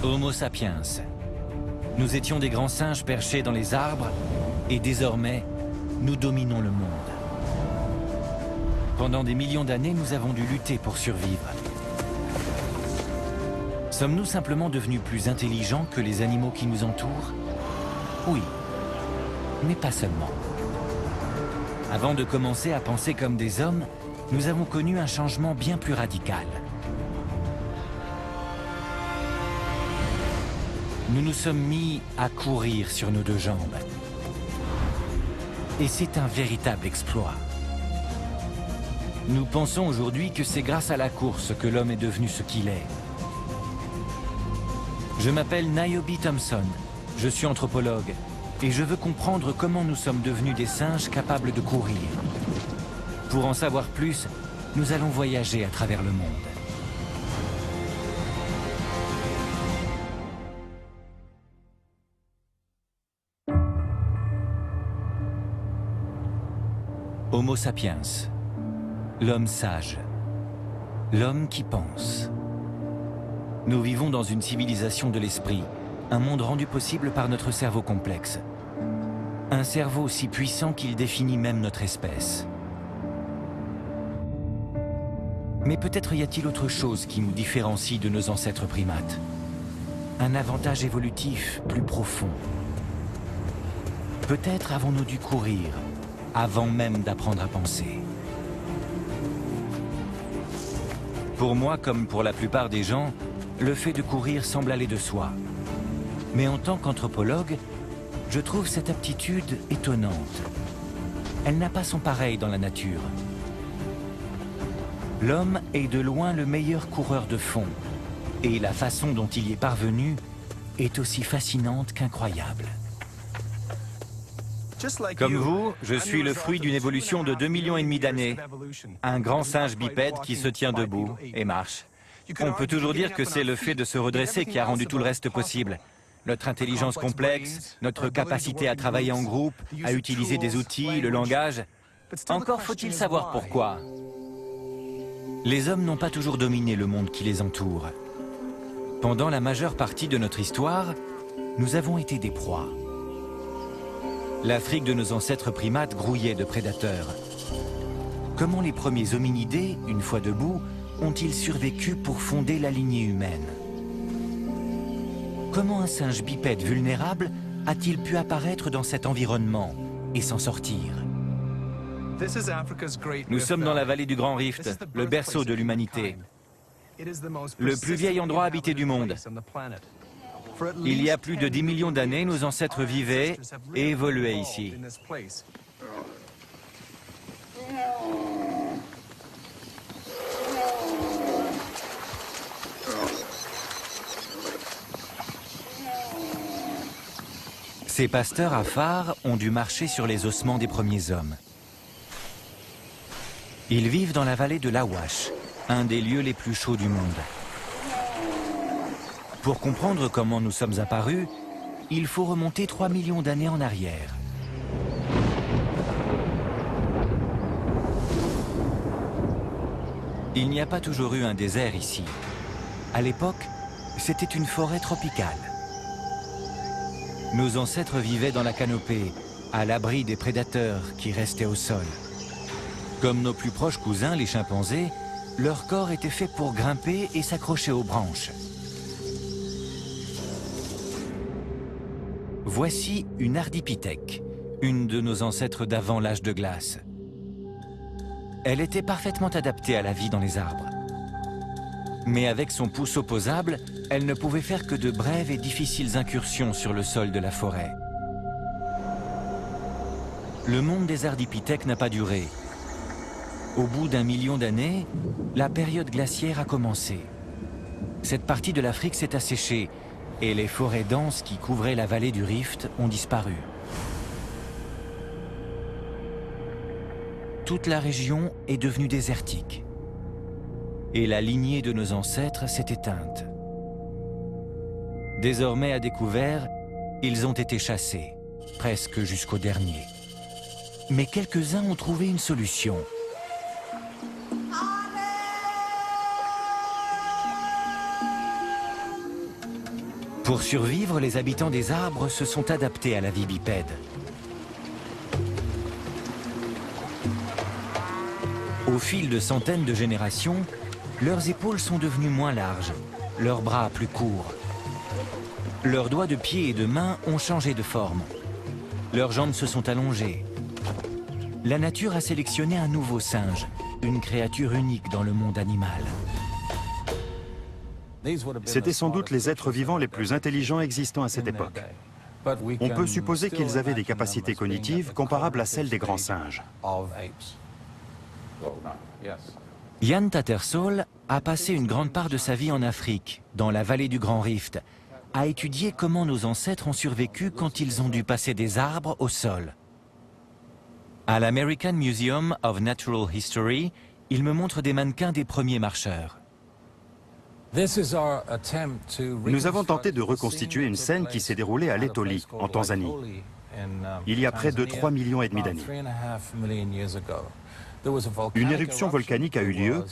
Homo sapiens. Nous étions des grands singes perchés dans les arbres et désormais, nous dominons le monde. Pendant des millions d'années, nous avons dû lutter pour survivre. Sommes-nous simplement devenus plus intelligents que les animaux qui nous entourent? Oui, mais pas seulement. Avant de commencer à penser comme des hommes, nous avons connu un changement bien plus radical. Nous nous sommes mis à courir sur nos deux jambes. Et c'est un véritable exploit. Nous pensons aujourd'hui que c'est grâce à la course que l'homme est devenu ce qu'il est. Je m'appelle Niobe Thompson, je suis anthropologue et je veux comprendre comment nous sommes devenus des singes capables de courir. Pour en savoir plus, nous allons voyager à travers le monde. Homo sapiens, l'homme sage, l'homme qui pense. Nous vivons dans une civilisation de l'esprit, un monde rendu possible par notre cerveau complexe. Un cerveau si puissant qu'il définit même notre espèce. Mais peut-être y a-t-il autre chose qui nous différencie de nos ancêtres primates. Un avantage évolutif plus profond. Peut-être avons-nous dû courir avant même d'apprendre à penser. Pour moi, comme pour la plupart des gens, le fait de courir semble aller de soi. Mais en tant qu'anthropologue, je trouve cette aptitude étonnante. Elle n'a pas son pareil dans la nature. L'homme est de loin le meilleur coureur de fond, et la façon dont il y est parvenu est aussi fascinante qu'incroyable. Comme vous, je suis le fruit d'une évolution de 2,5 millions d'années. Un grand singe bipède qui se tient debout et marche. On peut toujours dire que c'est le fait de se redresser qui a rendu tout le reste possible. Notre intelligence complexe, notre capacité à travailler en groupe, à utiliser des outils, le langage. Encore faut-il savoir pourquoi. Les hommes n'ont pas toujours dominé le monde qui les entoure. Pendant la majeure partie de notre histoire, nous avons été des proies. L'Afrique de nos ancêtres primates grouillait de prédateurs. Comment les premiers hominidés, une fois debout, ont-ils survécu pour fonder la lignée humaine? Comment un singe bipède vulnérable a-t-il pu apparaître dans cet environnement et s'en sortir? Nous sommes dans la vallée du Grand Rift, le berceau de l'humanité. Le plus vieil endroit habité du monde. Il y a plus de 10 millions d'années, nos ancêtres vivaient et évoluaient ici. Ces pasteurs Afar ont dû marcher sur les ossements des premiers hommes. Ils vivent dans la vallée de l'Awash, un des lieux les plus chauds du monde. Pour comprendre comment nous sommes apparus, il faut remonter 3 millions d'années en arrière. Il n'y a pas toujours eu un désert ici. À l'époque, c'était une forêt tropicale. Nos ancêtres vivaient dans la canopée, à l'abri des prédateurs qui restaient au sol. Comme nos plus proches cousins, les chimpanzés, leur corps était fait pour grimper et s'accrocher aux branches. Voici une ardipithèque, une de nos ancêtres d'avant l'âge de glace. Elle était parfaitement adaptée à la vie dans les arbres. Mais avec son pouce opposable, elle ne pouvait faire que de brèves et difficiles incursions sur le sol de la forêt. Le monde des ardipithèques n'a pas duré. Au bout d'1 million d'années, la période glaciaire a commencé. Cette partie de l'Afrique s'est asséchée et les forêts denses qui couvraient la vallée du Rift ont disparu. Toute la région est devenue désertique. Et la lignée de nos ancêtres s'est éteinte. Désormais à découvert, ils ont été chassés, presque jusqu'au dernier. Mais quelques-uns ont trouvé une solution. Pour survivre, les habitants des arbres se sont adaptés à la vie bipède. Au fil de centaines de générations, leurs épaules sont devenues moins larges, leurs bras plus courts. Leurs doigts de pied et de main ont changé de forme. Leurs jambes se sont allongées. La nature a sélectionné un nouveau singe, une créature unique dans le monde animal. C'étaient sans doute les êtres vivants les plus intelligents existants à cette époque. On peut supposer qu'ils avaient des capacités cognitives comparables à celles des grands singes. Ian Tattersall a passé une grande part de sa vie en Afrique, dans la vallée du Grand Rift, à étudier comment nos ancêtres ont survécu quand ils ont dû passer des arbres au sol. À l'American Museum of Natural History, il me montre des mannequins des premiers marcheurs. Nous avons tenté de reconstituer une scène qui s'est déroulée à Letoli, en Tanzanie, il y a près de 3,5 millions d'années. Une éruption volcanique a eu lieu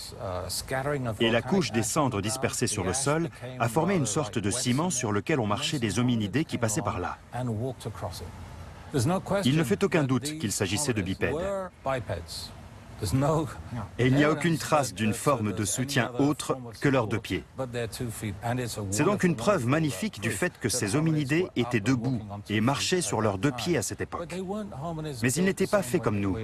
et la couche des cendres dispersées sur le sol a formé une sorte de ciment sur lequel ont marché des hominidés qui passaient par là. Il ne fait aucun doute qu'il s'agissait de bipèdes. Et il n'y a aucune trace d'une forme de soutien autre que leurs deux pieds. C'est donc une preuve magnifique du fait que ces hominidés étaient debout et marchaient sur leurs deux pieds à cette époque. Mais ils n'étaient pas faits comme nous.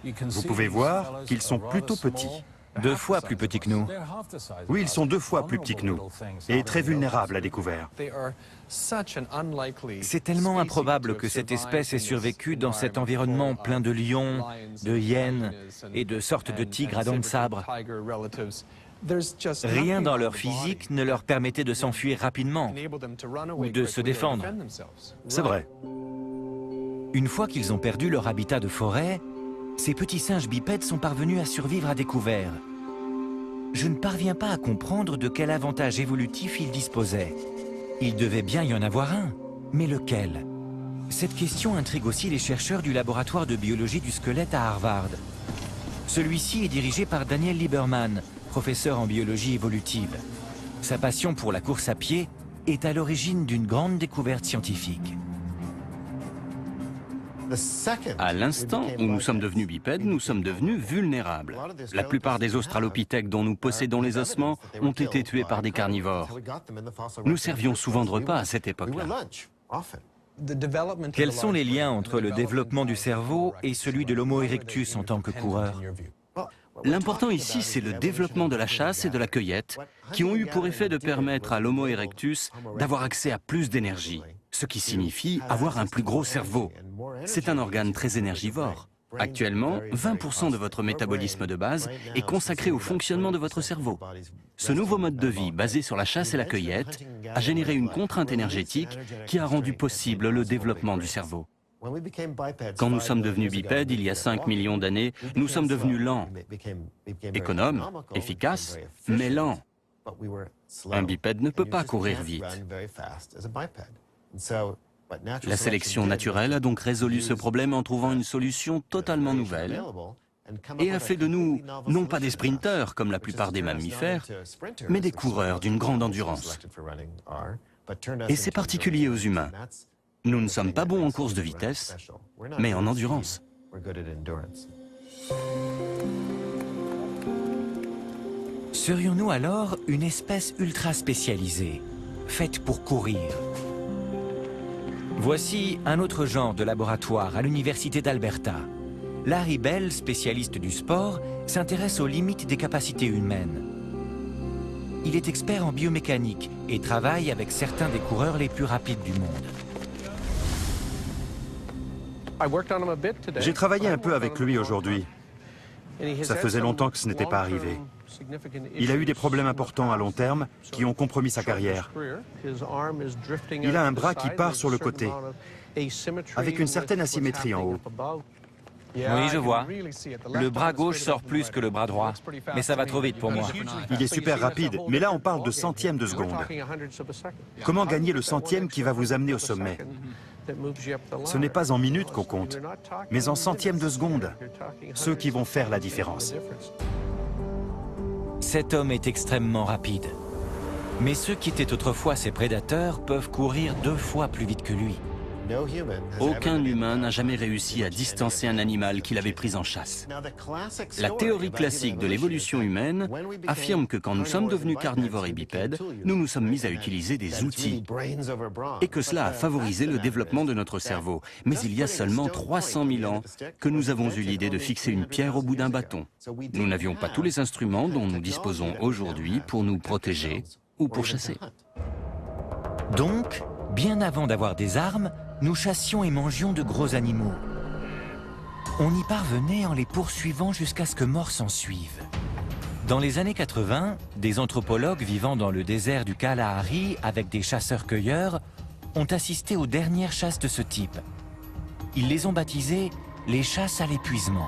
Vous pouvez voir qu'ils sont plutôt petits. 2 fois plus petits que nous. Oui, ils sont 2 fois plus petits que nous et très vulnérables à découvert. C'est tellement improbable que cette espèce ait survécu dans cet environnement plein de lions, de hyènes et de sortes de tigres à dents de sabre. Rien dans leur physique ne leur permettait de s'enfuir rapidement ou de se défendre. C'est vrai. Une fois qu'ils ont perdu leur habitat de forêt, ces petits singes bipèdes sont parvenus à survivre à découvert. Je ne parviens pas à comprendre de quel avantage évolutif ils disposaient. Il devait bien y en avoir un, mais lequel? Cette question intrigue aussi les chercheurs du laboratoire de biologie du squelette à Harvard. Celui-ci est dirigé par Daniel Lieberman, professeur en biologie évolutive. Sa passion pour la course à pied est à l'origine d'une grande découverte scientifique. À l'instant où nous sommes devenus bipèdes, nous sommes devenus vulnérables. La plupart des australopithèques dont nous possédons les ossements ont été tués par des carnivores. Nous servions souvent de repas à cette époque-là. Quels sont les liens entre le développement du cerveau et celui de l'Homo erectus en tant que coureur? L'important ici, c'est le développement de la chasse et de la cueillette, qui ont eu pour effet de permettre à l'Homo erectus d'avoir accès à plus d'énergie, ce qui signifie avoir un plus gros cerveau. C'est un organe très énergivore. Actuellement, 20% de votre métabolisme de base est consacré au fonctionnement de votre cerveau. Ce nouveau mode de vie, basé sur la chasse et la cueillette, a généré une contrainte énergétique qui a rendu possible le développement du cerveau. Quand nous sommes devenus bipèdes, il y a 5 millions d'années, nous sommes devenus lents, économes, efficaces, mais lents. Un bipède ne peut pas courir vite. La sélection naturelle a donc résolu ce problème en trouvant une solution totalement nouvelle et a fait de nous, non pas des sprinteurs comme la plupart des mammifères, mais des coureurs d'une grande endurance. Et c'est particulier aux humains. Nous ne sommes pas bons en course de vitesse, mais en endurance. Serions-nous alors une espèce ultra spécialisée, faite pour courir? Voici un autre genre de laboratoire à l'université d'Alberta. Larry Bell, spécialiste du sport, s'intéresse aux limites des capacités humaines. Il est expert en biomécanique et travaille avec certains des coureurs les plus rapides du monde. J'ai travaillé un peu avec lui aujourd'hui. Ça faisait longtemps que ce n'était pas arrivé. Il a eu des problèmes importants à long terme qui ont compromis sa carrière. Il a un bras qui part sur le côté, avec une certaine asymétrie en haut. Oui, je vois. Le bras gauche sort plus que le bras droit, mais ça va trop vite pour moi. Il est super rapide, mais là on parle de centièmes de seconde. Comment gagner le centième qui va vous amener au sommet? Ce n'est pas en minutes qu'on compte, mais en centièmes de seconde, ceux qui vont faire la différence. Cet homme est extrêmement rapide. Mais ceux qui étaient autrefois ses prédateurs peuvent courir 2 fois plus vite que lui. Aucun humain n'a jamais réussi à distancer un animal qu'il avait pris en chasse. La théorie classique de l'évolution humaine affirme que quand nous sommes devenus carnivores et bipèdes, nous nous sommes mis à utiliser des outils et que cela a favorisé le développement de notre cerveau. Mais il y a seulement 300 000 ans que nous avons eu l'idée de fixer une pierre au bout d'un bâton. Nous n'avions pas tous les instruments dont nous disposons aujourd'hui pour nous protéger ou pour chasser. Donc, bien avant d'avoir des armes, nous chassions et mangions de gros animaux. On y parvenait en les poursuivant jusqu'à ce que mort s'en suive. Dans les années 80, des anthropologues vivant dans le désert du Kalahari avec des chasseurs-cueilleurs ont assisté aux dernières chasses de ce type. Ils les ont baptisées les chasses à l'épuisement.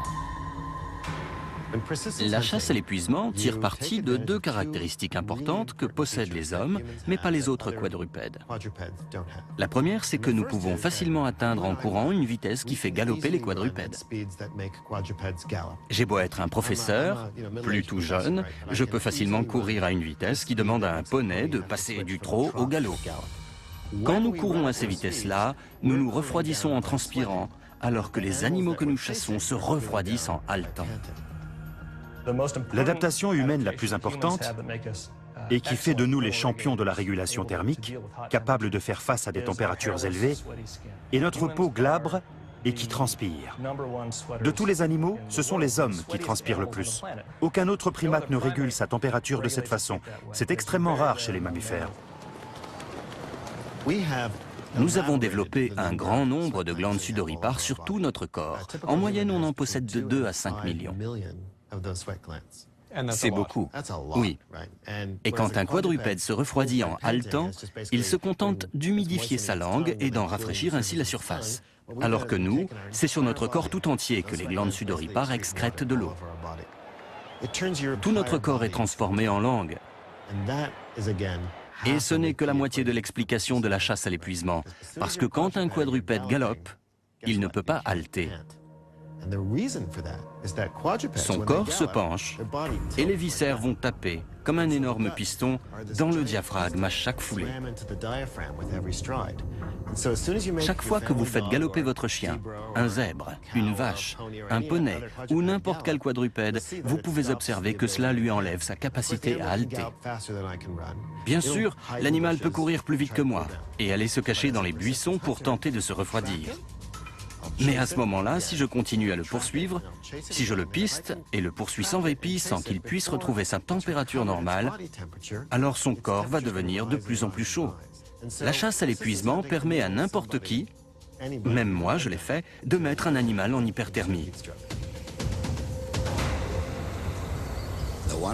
La chasse à l'épuisement tire parti de 2 caractéristiques importantes que possèdent les hommes, mais pas les autres quadrupèdes. La première, c'est que nous pouvons facilement atteindre en courant une vitesse qui fait galoper les quadrupèdes. J'ai beau être un professeur, plutôt jeune, je peux facilement courir à une vitesse qui demande à un poney de passer du trot au galop. Quand nous courons à ces vitesses-là, nous nous refroidissons en transpirant, alors que les animaux que nous chassons se refroidissent en haletant. L'adaptation humaine la plus importante, et qui fait de nous les champions de la régulation thermique, capables de faire face à des températures élevées, est notre peau glabre et qui transpire. De tous les animaux, ce sont les hommes qui transpirent le plus. Aucun autre primate ne régule sa température de cette façon. C'est extrêmement rare chez les mammifères. Nous avons développé un grand nombre de glandes sudoripares sur tout notre corps. En moyenne, on en possède de 2 à 5 millions. C'est beaucoup. Oui. Et quand un quadrupède se refroidit en haletant, il se contente d'humidifier sa langue et d'en rafraîchir ainsi la surface. Alors que nous, c'est sur notre corps tout entier que les glandes sudoripares excrètent de l'eau. Tout notre corps est transformé en langue. Et ce n'est que la moitié de l'explication de la chasse à l'épuisement. Parce que quand un quadrupède galope, il ne peut pas halter. Son corps se penche et les viscères vont taper, comme un énorme piston, dans le diaphragme à chaque foulée. Chaque fois que vous faites galoper votre chien, un zèbre, une vache, un poney ou n'importe quel quadrupède, vous pouvez observer que cela lui enlève sa capacité à halter. Bien sûr, l'animal peut courir plus vite que moi et aller se cacher dans les buissons pour tenter de se refroidir. Mais à ce moment-là, si je continue à le poursuivre, si je le piste et le poursuis sans répit, sans qu'il puisse retrouver sa température normale, alors son corps va devenir de plus en plus chaud. La chasse à l'épuisement permet à n'importe qui, même moi je l'ai fait, de mettre un animal en hyperthermie.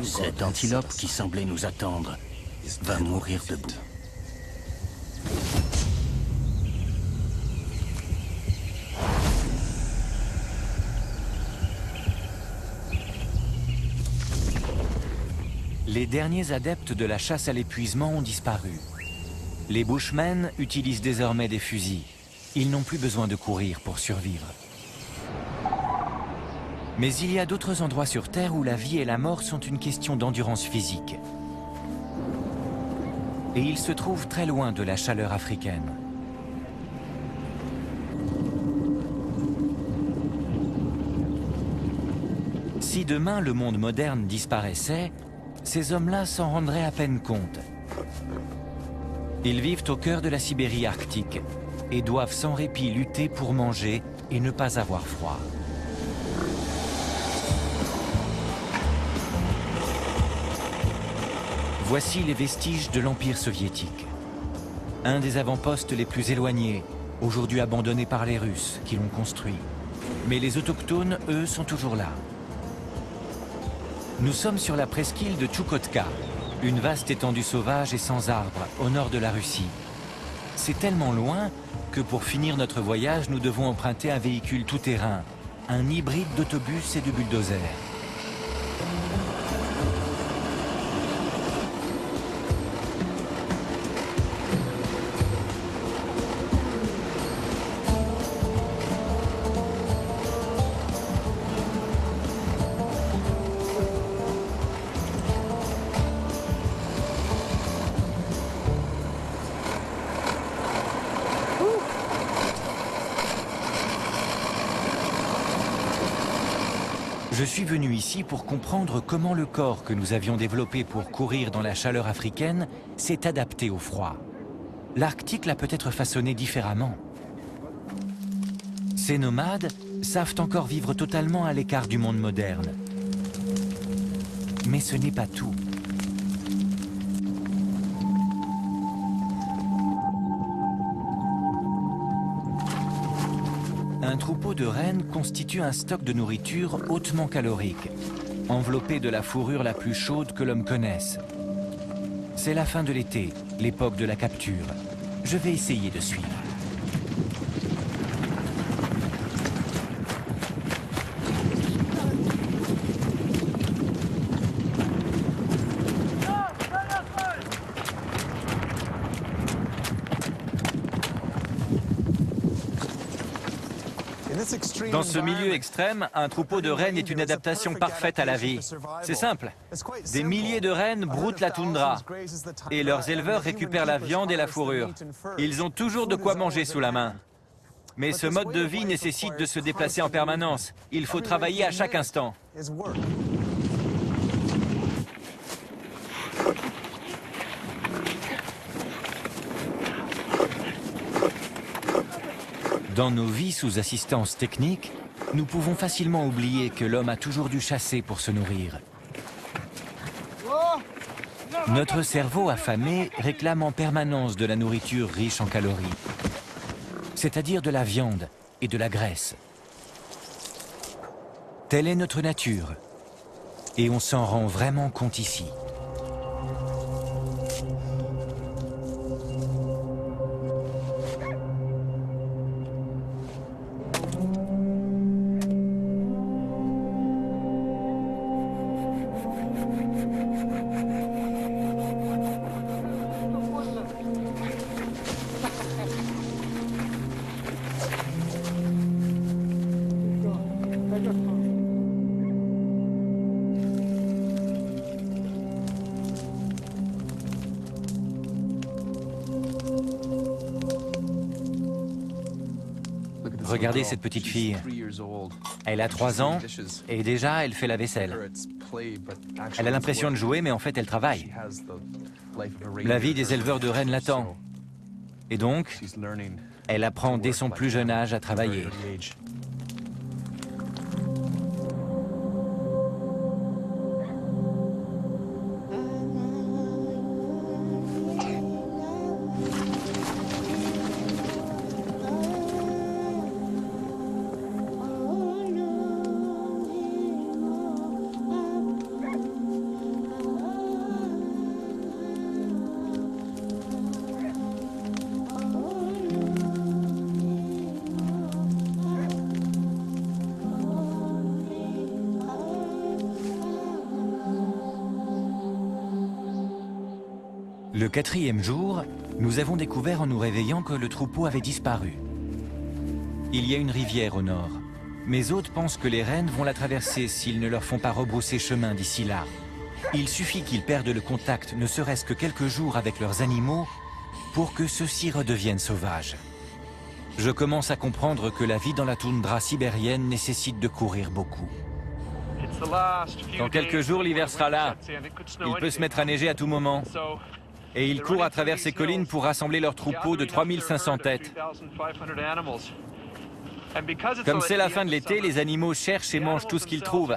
Cette antilope qui semblait nous attendre va mourir debout. Les derniers adeptes de la chasse à l'épuisement ont disparu. Les bushmen utilisent désormais des fusils. Ils n'ont plus besoin de courir pour survivre. Mais il y a d'autres endroits sur Terre où la vie et la mort sont une question d'endurance physique. Et ils se trouvent très loin de la chaleur africaine. Si demain le monde moderne disparaissait, ces hommes-là s'en rendraient à peine compte. Ils vivent au cœur de la Sibérie arctique et doivent sans répit lutter pour manger et ne pas avoir froid. Voici les vestiges de l'Empire soviétique. Un des avant-postes les plus éloignés, aujourd'hui abandonné par les Russes qui l'ont construit. Mais les autochtones, eux, sont toujours là. Nous sommes sur la presqu'île de Tchoukotka, une vaste étendue sauvage et sans arbres, au nord de la Russie. C'est tellement loin que pour finir notre voyage, nous devons emprunter un véhicule tout-terrain, un hybride d'autobus et de bulldozer. Je suis venu ici pour comprendre comment le corps que nous avions développé pour courir dans la chaleur africaine s'est adapté au froid. L'Arctique l'a peut-être façonné différemment. Ces nomades savent encore vivre totalement à l'écart du monde moderne. Mais ce n'est pas tout. Un troupeau de rennes constitue un stock de nourriture hautement calorique, enveloppé de la fourrure la plus chaude que l'homme connaisse. C'est la fin de l'été, l'époque de la capture. Je vais essayer de suivre. Dans ce milieu extrême, un troupeau de rennes est une adaptation parfaite à la vie. C'est simple. Des milliers de rennes broutent la toundra et leurs éleveurs récupèrent la viande et la fourrure. Ils ont toujours de quoi manger sous la main. Mais ce mode de vie nécessite de se déplacer en permanence. Il faut travailler à chaque instant. Dans nos vies sous assistance technique, nous pouvons facilement oublier que l'homme a toujours dû chasser pour se nourrir. Notre cerveau affamé réclame en permanence de la nourriture riche en calories, c'est-à-dire de la viande et de la graisse. Telle est notre nature, et on s'en rend vraiment compte ici. Regardez cette petite fille. Elle a 3 ans et déjà elle fait la vaisselle. Elle a l'impression de jouer mais en fait elle travaille. La vie des éleveurs de rennes l'attend. Et donc, elle apprend dès son plus jeune âge à travailler. Le 4e jour, nous avons découvert en nous réveillant que le troupeau avait disparu. Il y a une rivière au nord. Mes hôtes pensent que les rennes vont la traverser s'ils ne leur font pas rebrousser chemin d'ici là. Il suffit qu'ils perdent le contact, ne serait-ce que quelques jours avec leurs animaux, pour que ceux-ci redeviennent sauvages. Je commence à comprendre que la vie dans la toundra sibérienne nécessite de courir beaucoup. Dans quelques jours, l'hiver sera là. Il peut se mettre à neiger à tout moment. Et ils courent à travers ces collines pour rassembler leur troupeau de 3500 têtes. Comme c'est la fin de l'été, les animaux cherchent et mangent tout ce qu'ils trouvent.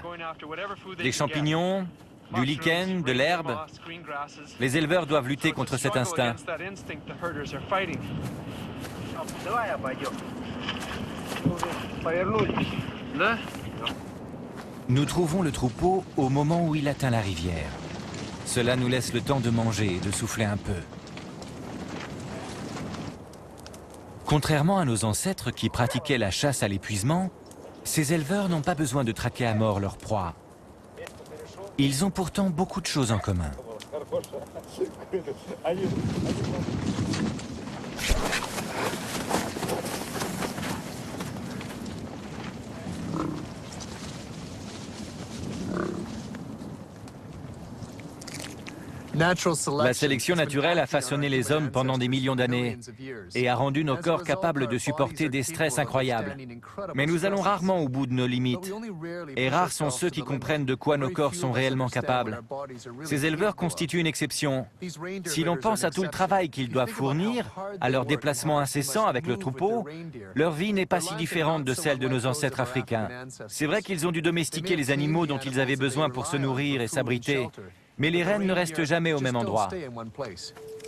Des champignons, du lichen, de l'herbe. Les éleveurs doivent lutter contre cet instinct. Nous trouvons le troupeau au moment où il atteint la rivière. Cela nous laisse le temps de manger et de souffler un peu. Contrairement à nos ancêtres qui pratiquaient la chasse à l'épuisement, ces éleveurs n'ont pas besoin de traquer à mort leur proie. Ils ont pourtant beaucoup de choses en commun. La sélection naturelle a façonné les hommes pendant des millions d'années et a rendu nos corps capables de supporter des stress incroyables. Mais nous allons rarement au bout de nos limites. Et rares sont ceux qui comprennent de quoi nos corps sont réellement capables. Ces éleveurs constituent une exception. Si l'on pense à tout le travail qu'ils doivent fournir, à leurs déplacements incessants avec le troupeau, leur vie n'est pas si différente de celle de nos ancêtres africains. C'est vrai qu'ils ont dû domestiquer les animaux dont ils avaient besoin pour se nourrir et s'abriter, mais les rennes ne restent jamais au même endroit.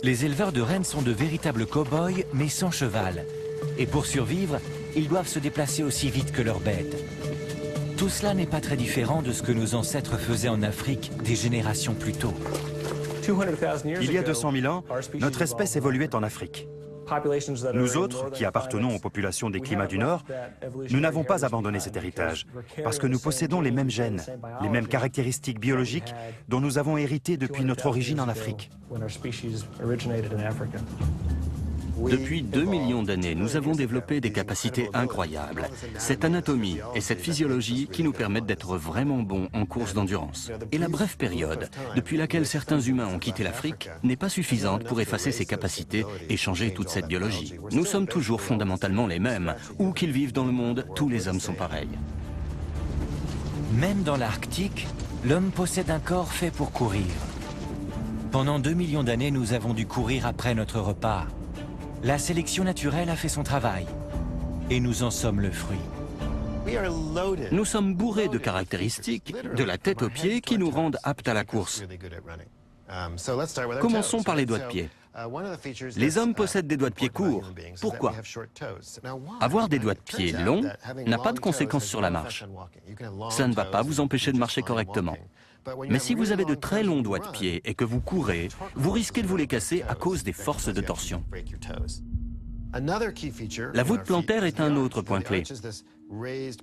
Les éleveurs de rennes sont de véritables cow-boys, mais sans cheval. Et pour survivre, ils doivent se déplacer aussi vite que leurs bêtes. Tout cela n'est pas très différent de ce que nos ancêtres faisaient en Afrique des générations plus tôt. Il y a 200 000 ans, notre espèce évoluait en Afrique. Nous autres, qui appartenons aux populations des climats du Nord, nous n'avons pas abandonné cet héritage, parce que nous possédons les mêmes gènes, les mêmes caractéristiques biologiques dont nous avons hérité depuis notre origine en Afrique. Depuis 2 millions d'années, nous avons développé des capacités incroyables. Cette anatomie et cette physiologie qui nous permettent d'être vraiment bons en course d'endurance. Et la brève période depuis laquelle certains humains ont quitté l'Afrique n'est pas suffisante pour effacer ces capacités et changer toute cette biologie. Nous sommes toujours fondamentalement les mêmes. Où qu'ils vivent dans le monde, tous les hommes sont pareils. Même dans l'Arctique, l'homme possède un corps fait pour courir. Pendant 2 millions d'années, nous avons dû courir après notre repas. La sélection naturelle a fait son travail, et nous en sommes le fruit. Nous sommes bourrés de caractéristiques, de la tête aux pieds, qui nous rendent aptes à la course. Commençons par les doigts de pied. Les hommes possèdent des doigts de pied courts. Pourquoi? Avoir des doigts de pied longs n'a pas de conséquences sur la marche. Ça ne va pas vous empêcher de marcher correctement. Mais si vous avez de très longs doigts de pied et que vous courez, vous risquez de vous les casser à cause des forces de torsion. La voûte plantaire est un autre point clé.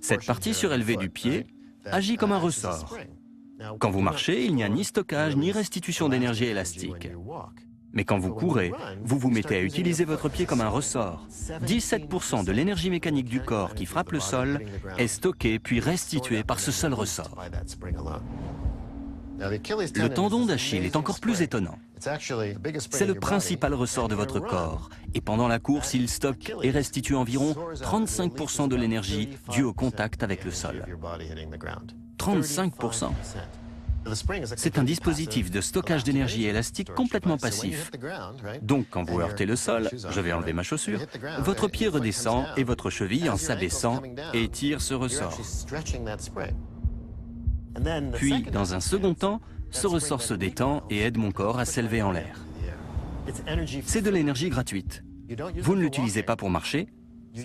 Cette partie surélevée du pied agit comme un ressort. Quand vous marchez, il n'y a ni stockage ni restitution d'énergie élastique. Mais quand vous courez, vous vous mettez à utiliser votre pied comme un ressort. 17% de l'énergie mécanique du corps qui frappe le sol est stockée puis restituée par ce seul ressort. Le tendon d'Achille est encore plus étonnant. C'est le principal ressort de votre corps. Et pendant la course, il stocke et restitue environ 35% de l'énergie due au contact avec le sol. 35%. C'est un dispositif de stockage d'énergie élastique complètement passif. Donc quand vous heurtez le sol, je vais enlever ma chaussure, votre pied redescend et votre cheville, en s'abaissant, étire ce ressort. Puis, dans un second temps, ce ressort se détend et aide mon corps à s'élever en l'air. C'est de l'énergie gratuite. Vous ne l'utilisez pas pour marcher,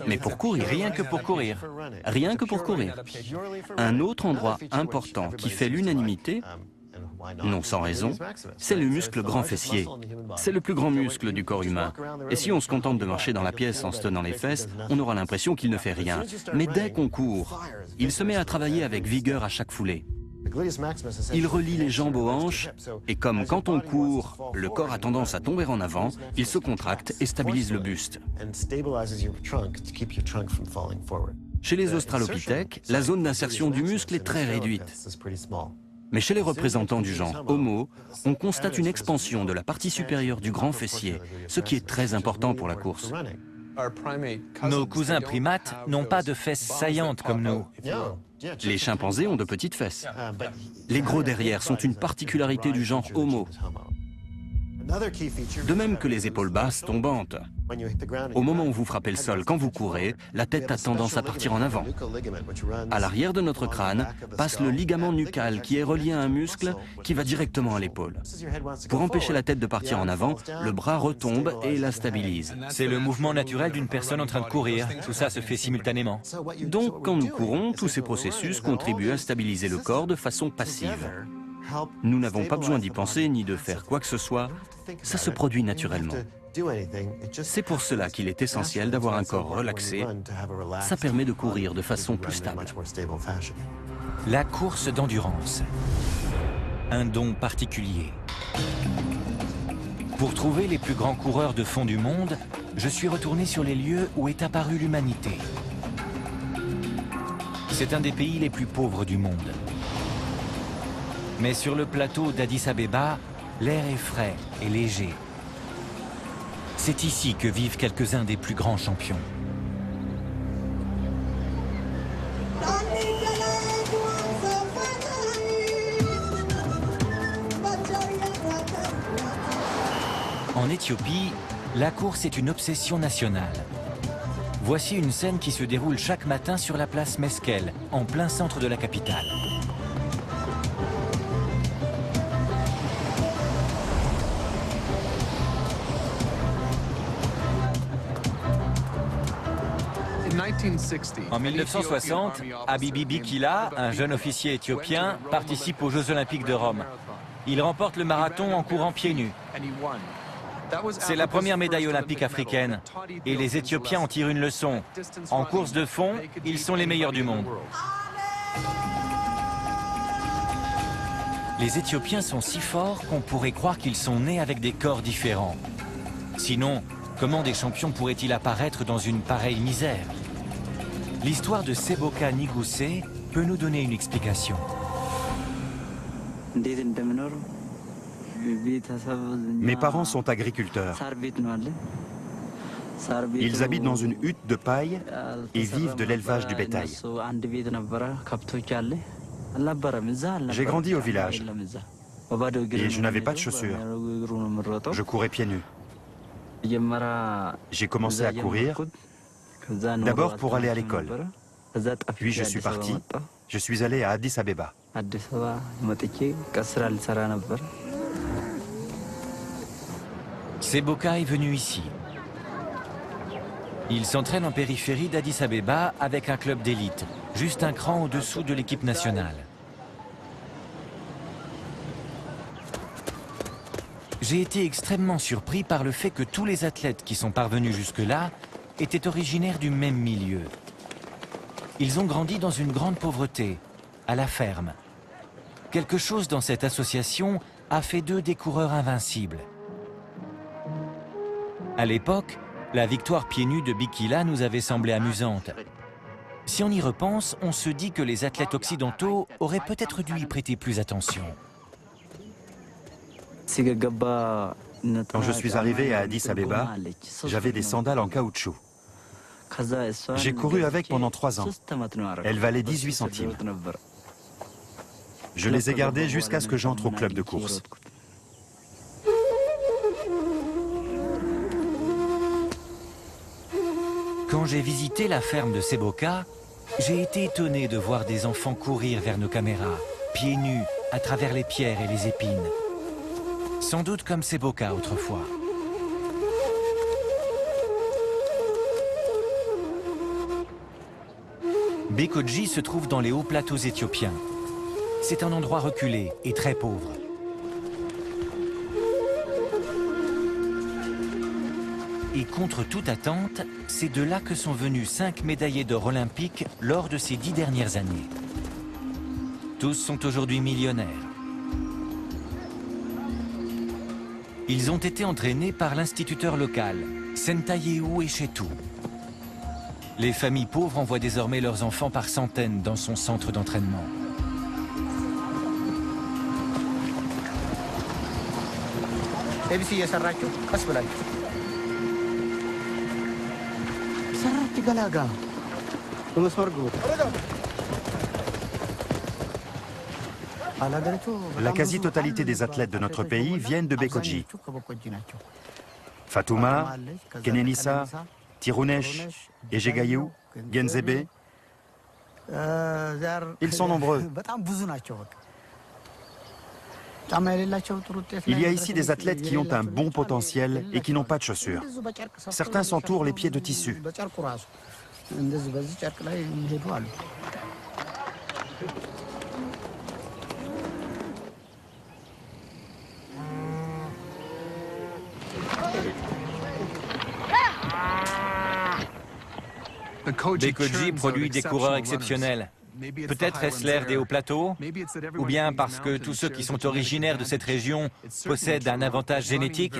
mais pour courir. Rien que pour courir. Rien que pour courir. Un autre endroit important qui fait l'unanimité, non sans raison, c'est le muscle grand fessier. C'est le plus grand muscle du corps humain. Et si on se contente de marcher dans la pièce en se tenant les fesses, on aura l'impression qu'il ne fait rien. Mais dès qu'on court, il se met à travailler avec vigueur à chaque foulée. Il relie les jambes aux hanches et comme quand on court, le corps a tendance à tomber en avant, il se contracte et stabilise le buste. Chez les australopithèques, la zone d'insertion du muscle est très réduite. Mais chez les représentants du genre Homo, on constate une expansion de la partie supérieure du grand fessier, ce qui est très important pour la course. Nos cousins primates n'ont pas de fesses saillantes comme nous. Les chimpanzés ont de petites fesses. Les gros derrière sont une particularité du genre Homo. De même que les épaules basses tombantes. Au moment où vous frappez le sol, quand vous courez, la tête a tendance à partir en avant. À l'arrière de notre crâne passe le ligament nucal qui est relié à un muscle qui va directement à l'épaule. Pour empêcher la tête de partir en avant, le bras retombe et la stabilise. C'est le mouvement naturel d'une personne en train de courir. Tout ça se fait simultanément. Donc, quand nous courons, tous ces processus contribuent à stabiliser le corps de façon passive. Nous n'avons pas besoin d'y penser ni de faire quoi que ce soit. Ça se produit naturellement. C'est pour cela qu'il est essentiel d'avoir un corps relaxé. Ça permet de courir de façon plus stable. La course d'endurance. Un don particulier. Pour trouver les plus grands coureurs de fond du monde, je suis retourné sur les lieux où est apparue l'humanité. C'est un des pays les plus pauvres du monde. Mais sur le plateau d'Addis Abeba, L'air est frais et léger. C'est ici que vivent quelques-uns des plus grands champions. En Éthiopie, la course est une obsession nationale. Voici une scène qui se déroule chaque matin sur la place Meskel, en plein centre de la capitale. En 1960, Habibi Bikila, un jeune officier éthiopien, participe aux Jeux Olympiques de Rome. Il remporte le marathon en courant pieds nus. C'est la première médaille olympique africaine et les Éthiopiens en tirent une leçon. En course de fond, ils sont les meilleurs du monde. Les Éthiopiens sont si forts qu'on pourrait croire qu'ils sont nés avec des corps différents. Sinon, comment des champions pourraient-ils apparaître dans une pareille misère? L'histoire de Seboka Niguse peut nous donner une explication. Mes parents sont agriculteurs. Ils habitent dans une hutte de paille et vivent de l'élevage du bétail. J'ai grandi au village et je n'avais pas de chaussures. Je courais pieds nus. J'ai commencé à courir, d'abord pour aller à l'école. Puis je suis parti, je suis allé à Addis Abeba. Seboka est venu ici. Il s'entraîne en périphérie d'Addis Abeba avec un club d'élite, juste un cran au-dessous de l'équipe nationale. J'ai été extrêmement surpris par le fait que tous les athlètes qui sont parvenus jusque-là étaient originaires du même milieu. Ils ont grandi dans une grande pauvreté, à la ferme. Quelque chose dans cette association a fait d'eux des coureurs invincibles. À l'époque, la victoire pieds nus de Bikila nous avait semblé amusante. Si on y repense, on se dit que les athlètes occidentaux auraient peut-être dû y prêter plus attention. Quand je suis arrivé à Addis Abeba, j'avais des sandales en caoutchouc. J'ai couru avec pendant 3 ans. Elles valaient 18 centimes. Je les ai gardées jusqu'à ce que j'entre au club de course. Quand j'ai visité la ferme de Seboka, j'ai été étonné de voir des enfants courir vers nos caméras, pieds nus, à travers les pierres et les épines. Sans doute comme Seboka autrefois. Bekoji se trouve dans les hauts plateaux éthiopiens. C'est un endroit reculé et très pauvre. Et contre toute attente, c'est de là que sont venus 5 médaillés d'or olympiques lors de ces 10 dernières années. Tous sont aujourd'hui millionnaires. Ils ont été entraînés par l'instituteur local, Sentayehu Eshetu. Les familles pauvres envoient désormais leurs enfants par centaines dans son centre d'entraînement. La quasi-totalité des athlètes de notre pays viennent de Bekoji. Fatouma, Kenenisa, Tirunesh, Ejegayou, Genzebe. Ils sont nombreux. Il y a ici des athlètes qui ont un bon potentiel et qui n'ont pas de chaussures. Certains s'entourent les pieds de tissu. Bekoji produit des coureurs exceptionnels. Peut-être est-ce l'ère des hauts plateaux, ou bien parce que tous ceux qui sont originaires de cette région possèdent un avantage génétique.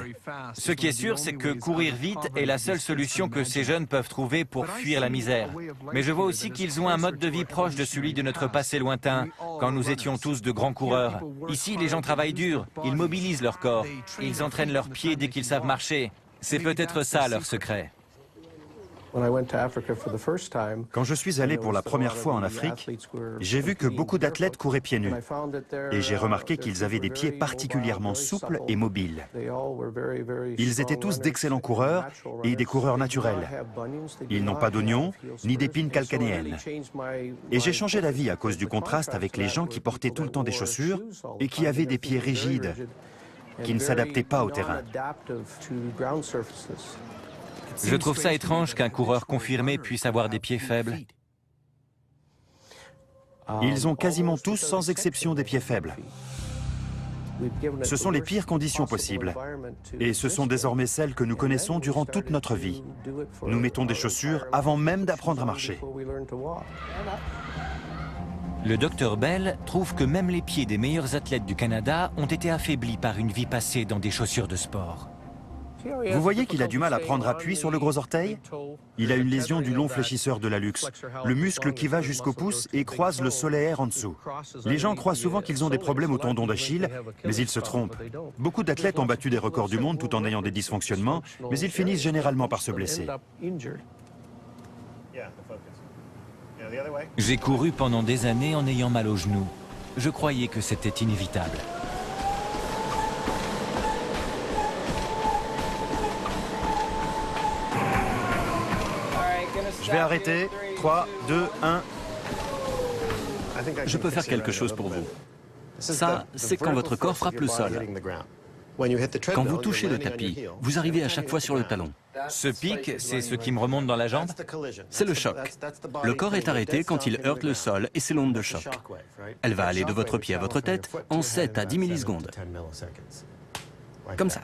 Ce qui est sûr, c'est que courir vite est la seule solution que ces jeunes peuvent trouver pour fuir la misère. Mais je vois aussi qu'ils ont un mode de vie proche de celui de notre passé lointain, quand nous étions tous de grands coureurs. Ici, les gens travaillent dur, ils mobilisent leur corps, ils entraînent leurs pieds dès qu'ils savent marcher. C'est peut-être ça leur secret. Quand je suis allé pour la première fois en Afrique, j'ai vu que beaucoup d'athlètes couraient pieds nus. Et j'ai remarqué qu'ils avaient des pieds particulièrement souples et mobiles. Ils étaient tous d'excellents coureurs et des coureurs naturels. Ils n'ont pas d'oignons ni d'épines calcanéennes. Et j'ai changé d'avis à cause du contraste avec les gens qui portaient tout le temps des chaussures et qui avaient des pieds rigides, qui ne s'adaptaient pas au terrain. Je trouve ça étrange qu'un coureur confirmé puisse avoir des pieds faibles. Ils ont quasiment tous, sans exception, des pieds faibles. Ce sont les pires conditions possibles. Et ce sont désormais celles que nous connaissons durant toute notre vie. Nous mettons des chaussures avant même d'apprendre à marcher. Le docteur Bell trouve que même les pieds des meilleurs athlètes du Canada ont été affaiblis par une vie passée dans des chaussures de sport. Vous voyez qu'il a du mal à prendre appui sur le gros orteil? Il a une lésion du long fléchisseur de l'hallux, le muscle qui va jusqu'au pouce et croise le solaire en dessous. Les gens croient souvent qu'ils ont des problèmes au tendon d'Achille, mais ils se trompent. Beaucoup d'athlètes ont battu des records du monde tout en ayant des dysfonctionnements, mais ils finissent généralement par se blesser. J'ai couru pendant des années en ayant mal aux genoux. Je croyais que c'était inévitable. Je vais arrêter. 3, 2, 1. Je peux faire quelque chose pour vous. Ça, c'est quand votre corps frappe le sol. Quand vous touchez le tapis, vous arrivez à chaque fois sur le talon. Ce pic, c'est ce qui me remonte dans la jambe? C'est le choc. Le corps est arrêté quand il heurte le sol et c'est l'onde de choc. Elle va aller de votre pied à votre tête en 7 à 10 millisecondes. Comme ça.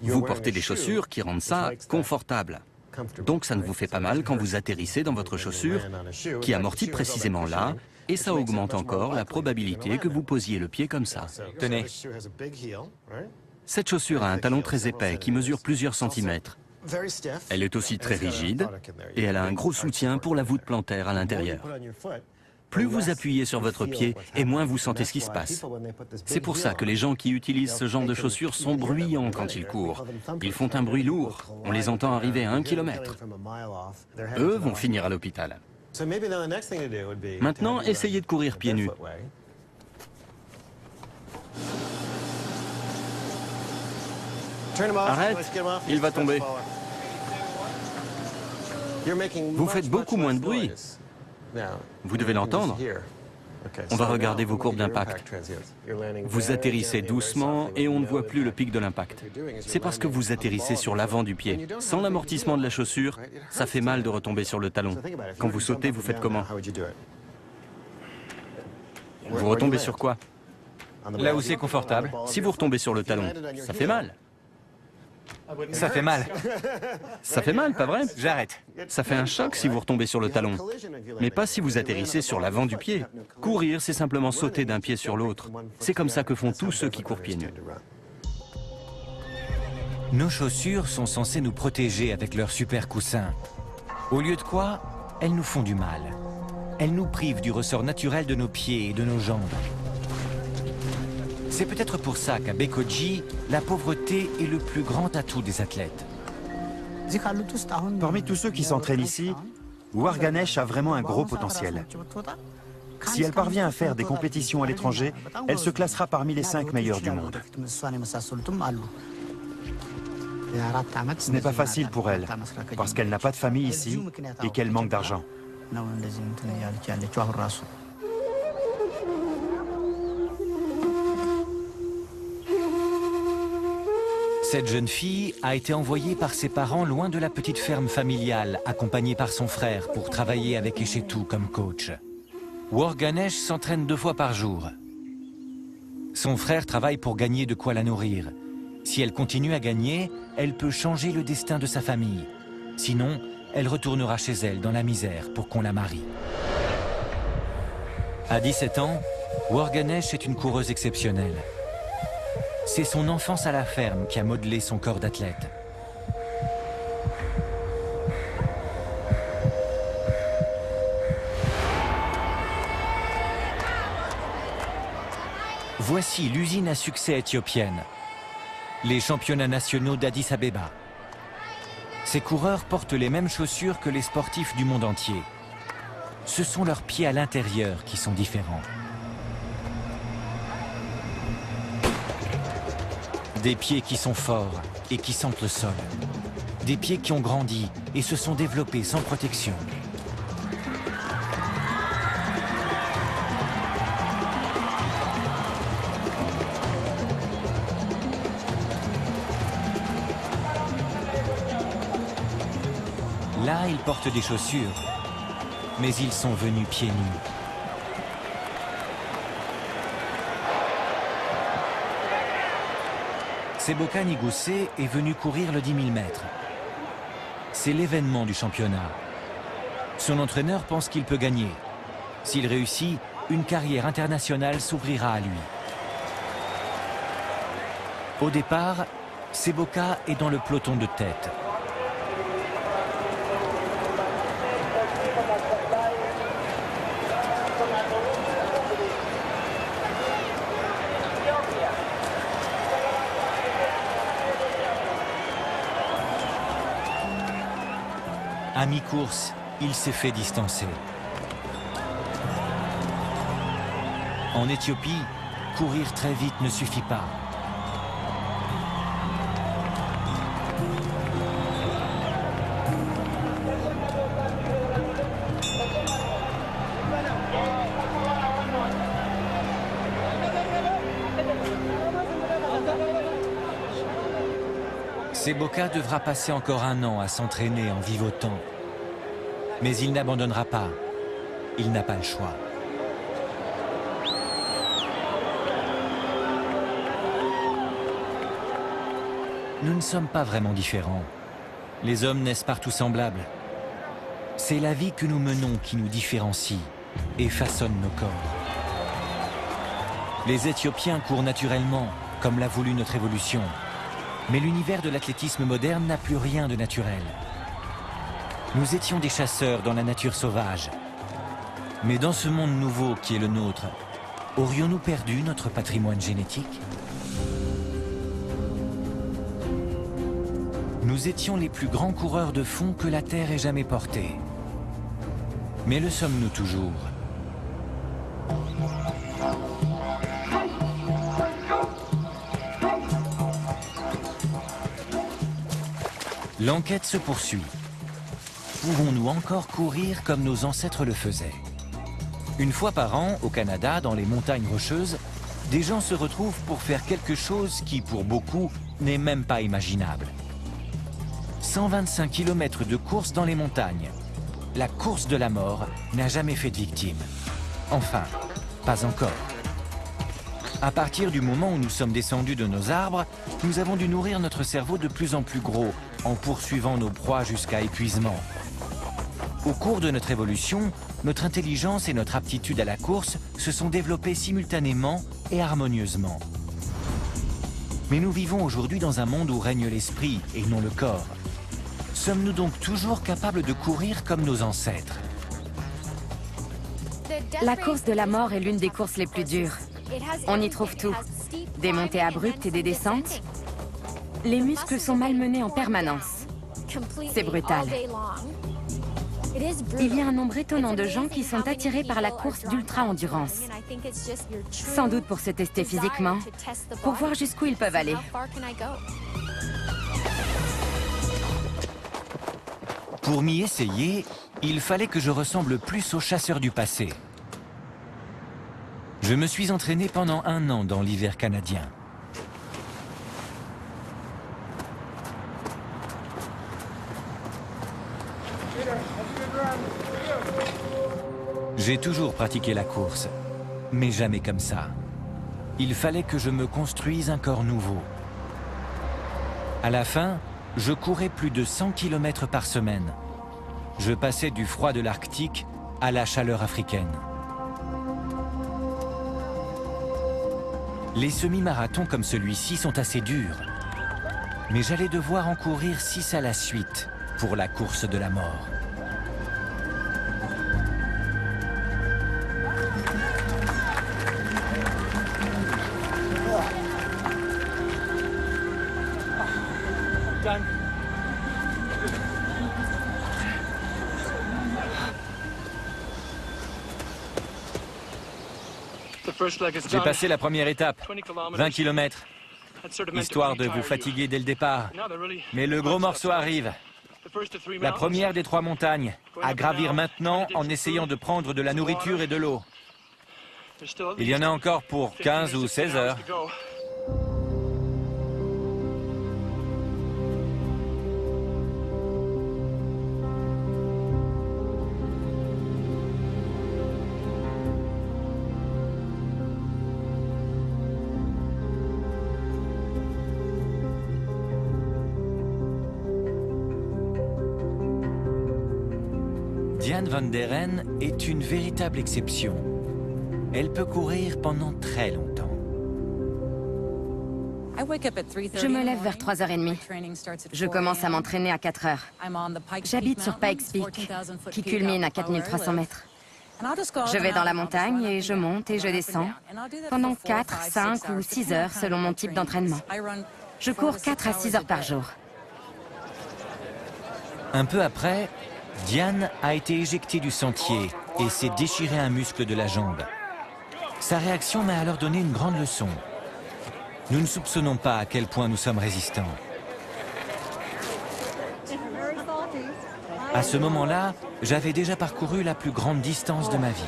Vous portez des chaussures qui rendent ça confortable. Donc ça ne vous fait pas mal quand vous atterrissez dans votre chaussure qui amortit précisément là, et ça augmente encore la probabilité que vous posiez le pied comme ça. Tenez. Cette chaussure a un talon très épais qui mesure plusieurs centimètres. Elle est aussi très rigide et elle a un gros soutien pour la voûte plantaire à l'intérieur. Plus vous appuyez sur votre pied et moins vous sentez ce qui se passe. C'est pour ça que les gens qui utilisent ce genre de chaussures sont bruyants quand ils courent. Ils font un bruit lourd. On les entend arriver à 1 kilomètre. Eux vont finir à l'hôpital. Maintenant, essayez de courir pieds nus. Arrête, il va tomber. Vous faites beaucoup moins de bruit. Vous devez l'entendre. On va regarder vos courbes d'impact. Vous atterrissez doucement et on ne voit plus le pic de l'impact. C'est parce que vous atterrissez sur l'avant du pied. Sans l'amortissement de la chaussure, ça fait mal de retomber sur le talon. Quand vous sautez, vous faites comment? Vous retombez sur quoi? Là où c'est confortable. Si vous retombez sur le talon, ça fait mal. Ça fait mal. Ça fait mal, pas vrai? J'arrête. Ça fait un choc si vous retombez sur le talon, mais pas si vous atterrissez sur l'avant du pied. Courir, c'est simplement sauter d'un pied sur l'autre. C'est comme ça que font tous ceux qui courent pieds nus. Nos chaussures sont censées nous protéger avec leurs super coussins. Au lieu de quoi, elles nous font du mal. Elles nous privent du ressort naturel de nos pieds et de nos jambes. C'est peut-être pour ça qu'à Bekoji, la pauvreté est le plus grand atout des athlètes. Parmi tous ceux qui s'entraînent ici, Warganesh a vraiment un gros potentiel. Si elle parvient à faire des compétitions à l'étranger, elle se classera parmi les 5 meilleurs du monde. Ce n'est pas facile pour elle, parce qu'elle n'a pas de famille ici et qu'elle manque d'argent. Cette jeune fille a été envoyée par ses parents loin de la petite ferme familiale, accompagnée par son frère pour travailler avec Eshetu comme coach. Warganesh s'entraîne 2 fois par jour. Son frère travaille pour gagner de quoi la nourrir. Si elle continue à gagner, elle peut changer le destin de sa famille. Sinon, elle retournera chez elle dans la misère pour qu'on la marie. À 17 ans, Warganesh est une coureuse exceptionnelle. C'est son enfance à la ferme qui a modelé son corps d'athlète. Voici l'usine à succès éthiopienne, les championnats nationaux d'Addis Abeba. Ces coureurs portent les mêmes chaussures que les sportifs du monde entier. Ce sont leurs pieds à l'intérieur qui sont différents. Des pieds qui sont forts et qui sentent le sol. Des pieds qui ont grandi et se sont développés sans protection. Là, ils portent des chaussures, mais ils sont venus pieds nus. Seboka Niguse est venu courir le 10 000 mètres. C'est l'événement du championnat. Son entraîneur pense qu'il peut gagner. S'il réussit, une carrière internationale s'ouvrira à lui. Au départ, Seboka est dans le peloton de tête. À mi-course, il s'est fait distancer. En Éthiopie, courir très vite ne suffit pas. Seboka devra passer encore un an à s'entraîner en vivotant. Mais il n'abandonnera pas. Il n'a pas le choix. Nous ne sommes pas vraiment différents. Les hommes naissent partout semblables. C'est la vie que nous menons qui nous différencie et façonne nos corps. Les Éthiopiens courent naturellement, comme l'a voulu notre évolution. Mais l'univers de l'athlétisme moderne n'a plus rien de naturel. Nous étions des chasseurs dans la nature sauvage. Mais dans ce monde nouveau qui est le nôtre, aurions-nous perdu notre patrimoine génétique ? Nous étions les plus grands coureurs de fond que la Terre ait jamais portés. Mais le sommes-nous toujours ? L'enquête se poursuit. Pouvons-nous encore courir comme nos ancêtres le faisaient? Une fois par an, au Canada, dans les montagnes rocheuses, des gens se retrouvent pour faire quelque chose qui, pour beaucoup, n'est même pas imaginable. 125 km de course dans les montagnes. La course de la mort n'a jamais fait de victime. Enfin, pas encore. À partir du moment où nous sommes descendus de nos arbres, nous avons dû nourrir notre cerveau de plus en plus gros, en poursuivant nos proies jusqu'à épuisement. Au cours de notre évolution, notre intelligence et notre aptitude à la course se sont développées simultanément et harmonieusement. Mais nous vivons aujourd'hui dans un monde où règne l'esprit et non le corps. Sommes-nous donc toujours capables de courir comme nos ancêtres? La course de la mort est l'une des courses les plus dures. On y trouve tout. Des montées abruptes et des descentes. Les muscles sont malmenés en permanence. C'est brutal. Il y a un nombre étonnant de gens qui sont attirés par la course d'ultra-endurance. Sans doute pour se tester physiquement, pour voir jusqu'où ils peuvent aller. Pour m'y essayer, il fallait que je ressemble plus aux chasseurs du passé. Je me suis entraîné pendant un an dans l'hiver canadien. J'ai toujours pratiqué la course, mais jamais comme ça. Il fallait que je me construise un corps nouveau. À la fin, je courais plus de 100 km par semaine. Je passais du froid de l'Arctique à la chaleur africaine. Les semi-marathons comme celui-ci sont assez durs. Mais j'allais devoir en courir 6 à la suite pour la course de la mort. J'ai passé la première étape, 20 km, histoire de vous fatiguer dès le départ. Mais le gros morceau arrive. La première des 3 montagnes, à gravir maintenant en essayant de prendre de la nourriture et de l'eau. Il y en a encore pour 15 ou 16 heures. Diane van der Ren est une véritable exception. Elle peut courir pendant très longtemps. Je me lève vers 3h30. Je commence à m'entraîner à 4h. J'habite sur Pikes Peak, qui culmine à 4300 mètres. Je vais dans la montagne et je monte et je descends pendant 4, 5 ou 6 heures selon mon type d'entraînement. Je cours 4 à 6 heures par jour. Un peu après, Diane a été éjectée du sentier et s'est déchiré un muscle de la jambe. Sa réaction m'a alors donné une grande leçon. Nous ne soupçonnons pas à quel point nous sommes résistants. À ce moment-là, j'avais déjà parcouru la plus grande distance de ma vie.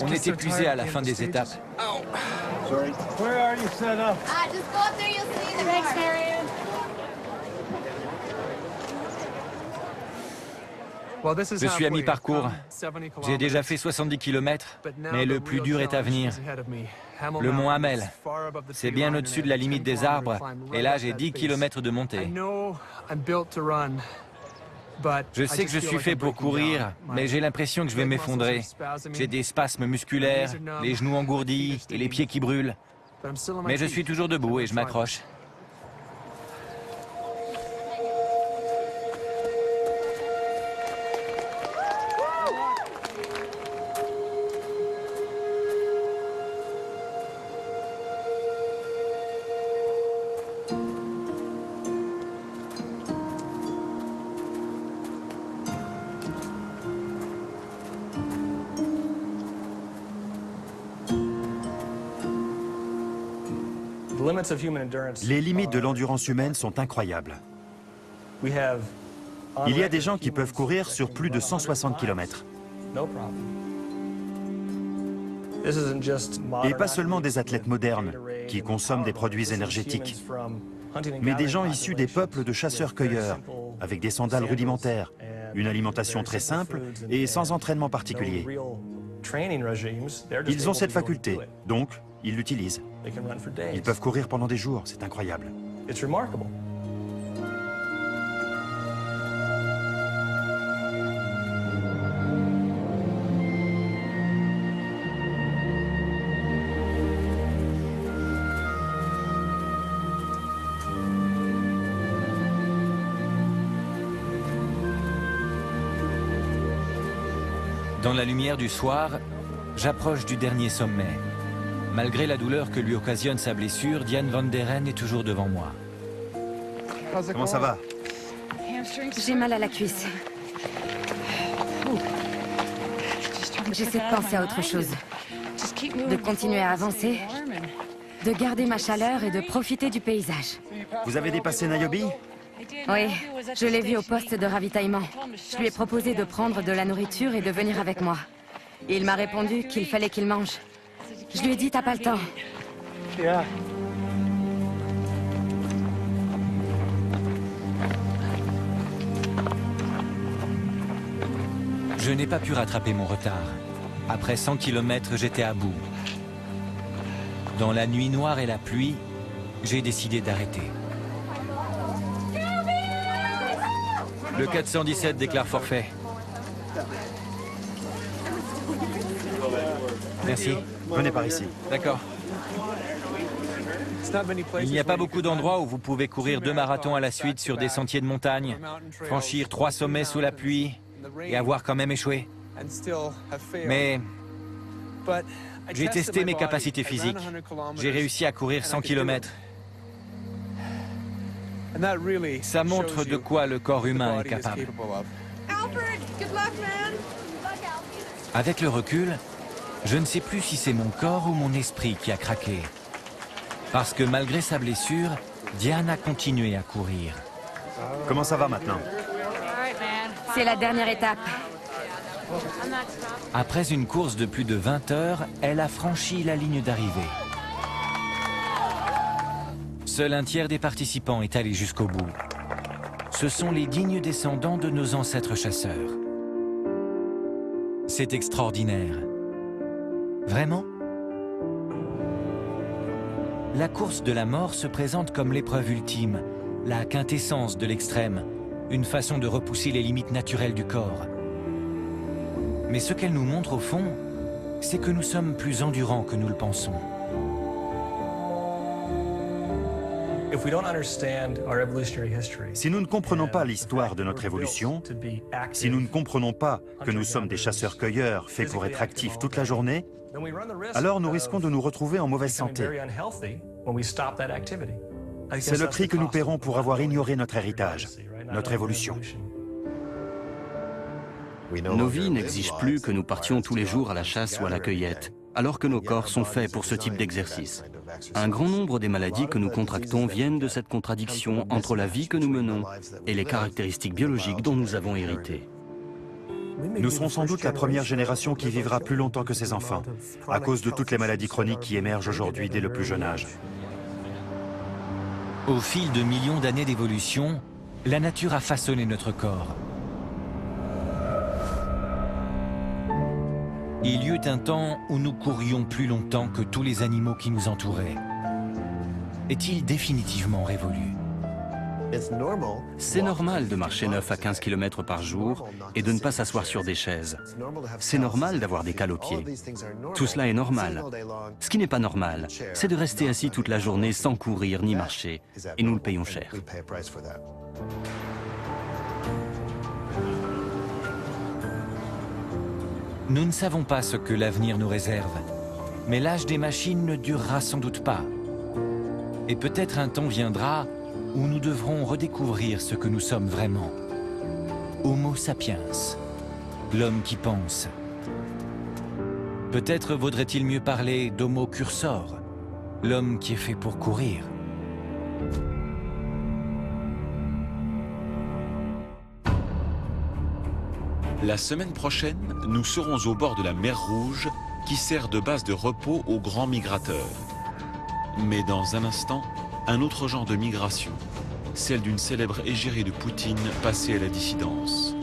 On est épuisé à la fin des étapes. Je suis à mi-parcours. J'ai déjà fait 70 km, mais le plus dur est à venir. Le mont Hamel. C'est bien au-dessus de la limite des arbres, et là j'ai 10 km de montée. Je sais que je suis fait pour courir, mais j'ai l'impression que je vais m'effondrer. J'ai des spasmes musculaires, les genoux engourdis et les pieds qui brûlent. Mais je suis toujours debout et je m'accroche. Les limites de l'endurance humaine sont incroyables. Il y a des gens qui peuvent courir sur plus de 160 km. Et pas seulement des athlètes modernes qui consomment des produits énergétiques, mais des gens issus des peuples de chasseurs-cueilleurs, avec des sandales rudimentaires, une alimentation très simple et sans entraînement particulier. Ils ont cette faculté, donc ils l'utilisent. Ils peuvent courir pendant des jours, c'est incroyable. Dans la lumière du soir, j'approche du dernier sommet. Malgré la douleur que lui occasionne sa blessure, Diane van der Ren est toujours devant moi. Comment ça va? J'ai mal à la cuisse. J'essaie de penser à autre chose. De continuer à avancer, de garder ma chaleur et de profiter du paysage. Vous avez dépassé Niobe? Oui, je l'ai vu au poste de ravitaillement. Je lui ai proposé de prendre de la nourriture et de venir avec moi. Il m'a répondu qu'il fallait qu'il mange. Je lui ai dit, t'as pas le temps. Je n'ai pas pu rattraper mon retard. Après 100 km, j'étais à bout. Dans la nuit noire et la pluie, j'ai décidé d'arrêter. Le 417 déclare forfait. Merci. Venez par ici. D'accord. Il n'y a pas beaucoup d'endroits où vous pouvez courir 2 marathons à la suite sur des sentiers de montagne, franchir 3 sommets sous la pluie et avoir quand même échoué. Mais j'ai testé mes capacités physiques. J'ai réussi à courir 100 km. Ça montre de quoi le corps humain est capable. Avec le recul, je ne sais plus si c'est mon corps ou mon esprit qui a craqué. Parce que malgré sa blessure, Diane a continué à courir. Comment ça va maintenant? C'est la dernière étape. Après une course de plus de 20 heures, elle a franchi la ligne d'arrivée. Seul un tiers des participants est allé jusqu'au bout. Ce sont les dignes descendants de nos ancêtres chasseurs. C'est extraordinaire. Vraiment? La course de la mort se présente comme l'épreuve ultime, la quintessence de l'extrême, une façon de repousser les limites naturelles du corps. Mais ce qu'elle nous montre au fond, c'est que nous sommes plus endurants que nous le pensons. Si nous ne comprenons pas l'histoire de notre évolution, si nous ne comprenons pas que nous sommes des chasseurs-cueilleurs faits pour être actifs toute la journée, alors nous risquons de nous retrouver en mauvaise santé. C'est le prix que nous paierons pour avoir ignoré notre héritage, notre évolution. Nos vies n'exigent plus que nous partions tous les jours à la chasse ou à la cueillette, alors que nos corps sont faits pour ce type d'exercice. Un grand nombre des maladies que nous contractons viennent de cette contradiction entre la vie que nous menons et les caractéristiques biologiques dont nous avons hérité. Nous serons sans doute la première génération qui vivra plus longtemps que ses enfants, à cause de toutes les maladies chroniques qui émergent aujourd'hui dès le plus jeune âge. Au fil de millions d'années d'évolution, la nature a façonné notre corps. Il y eut un temps où nous courions plus longtemps que tous les animaux qui nous entouraient. Est-il définitivement révolu? C'est normal de marcher 9 à 15 km par jour et de ne pas s'asseoir sur des chaises. C'est normal d'avoir des cales aux pieds. Tout cela est normal. Ce qui n'est pas normal, c'est de rester assis toute la journée sans courir ni marcher. Et nous le payons cher. Nous ne savons pas ce que l'avenir nous réserve, mais l'âge des machines ne durera sans doute pas. Et peut-être un temps viendra où nous devrons redécouvrir ce que nous sommes vraiment. Homo sapiens, l'homme qui pense. Peut-être vaudrait-il mieux parler d'Homo cursor, l'homme qui est fait pour courir. La semaine prochaine, nous serons au bord de la mer Rouge qui sert de base de repos aux grands migrateurs. Mais dans un instant, un autre genre de migration, celle d'une célèbre égérie de Poutine passée à la dissidence.